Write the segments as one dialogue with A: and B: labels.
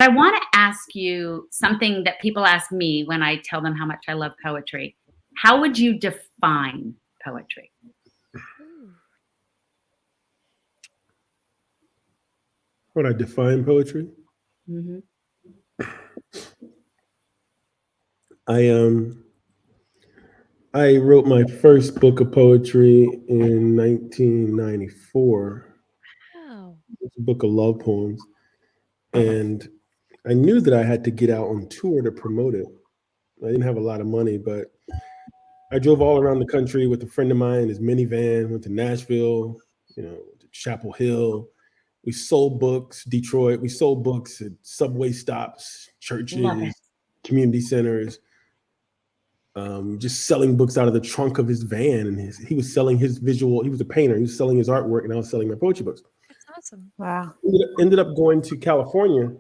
A: I want to ask you something that people ask me when I tell them how much I love poetry. How would you define poetry?
B: How would I define poetry?
A: Mm-hmm.
B: I wrote my first book of poetry in 1994.
C: Wow.
B: It's a book of love poems. And I knew that I had to get out on tour to promote it. I didn't have a lot of money, but I drove all around the country with a friend of mine in his minivan, went to Nashville, to Chapel Hill. We sold books, Detroit. We sold books at subway stops, churches, community centers. Just selling books out of the trunk of his van, and he was selling his visual. He was a painter. He was selling his artwork, and I was selling my poetry books.
C: That's awesome.
D: Wow.
B: Ended up going to California,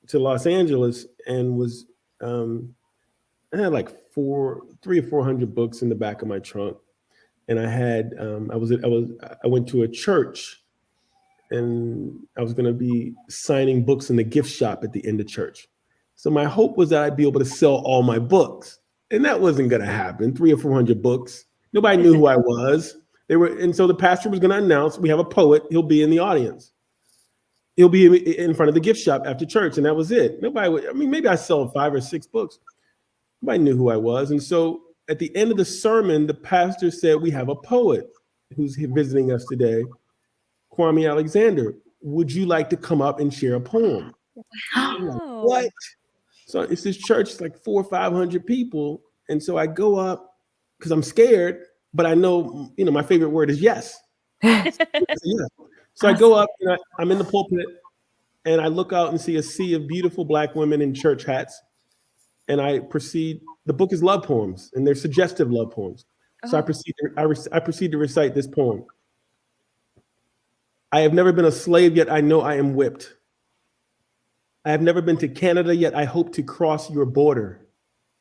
B: to Los Angeles, and was I had like 300 or 400 books in the back of my trunk, and I had I went to a church, and I was going to be signing books in the gift shop at the end of church. So my hope was that I'd be able to sell all my books. And that wasn't going to happen. 300 or 400 books. Nobody knew who I was. And so the pastor was going to announce, we have a poet. He'll be in the audience. He'll be in front of the gift shop after church. And that was it. Maybe I sold 5 or 6 books. Nobody knew who I was. And so at the end of the sermon, the pastor said, we have a poet who's visiting us today, Kwame Alexander. Would you like to come up and share a poem? I'm like, what? So it's this church, it's like 400 or 500 people. And so I go up because I'm scared, but I know, my favorite word is yes. Yeah. So I go up and I'm in the pulpit and I look out and see a sea of beautiful Black women in church hats. And I proceed, the book is love poems and they're suggestive love poems. So I proceed to recite this poem. I have never been a slave, yet I know I am whipped. I have never been to Canada, yet I hope to cross your border.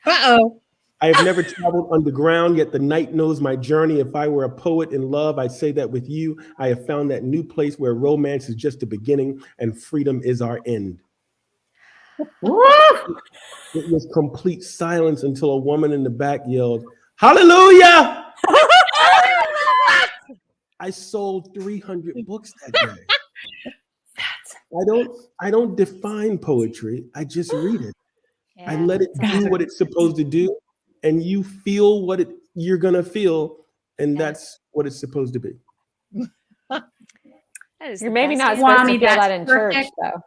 D: Uh-oh.
B: I have never traveled underground, yet the night knows my journey. If I were a poet in love, I'd say that with you, I have found that new place where romance is just the beginning and freedom is our end. It was complete silence until a woman in the back yelled, "Hallelujah!" I sold 300 books that day. I don't define poetry. I just read it. Yeah, I let it do what it's supposed to do, and you feel what you're gonna feel, and that's what it's supposed to be.
D: You're maybe not supposed to feel that in church, though.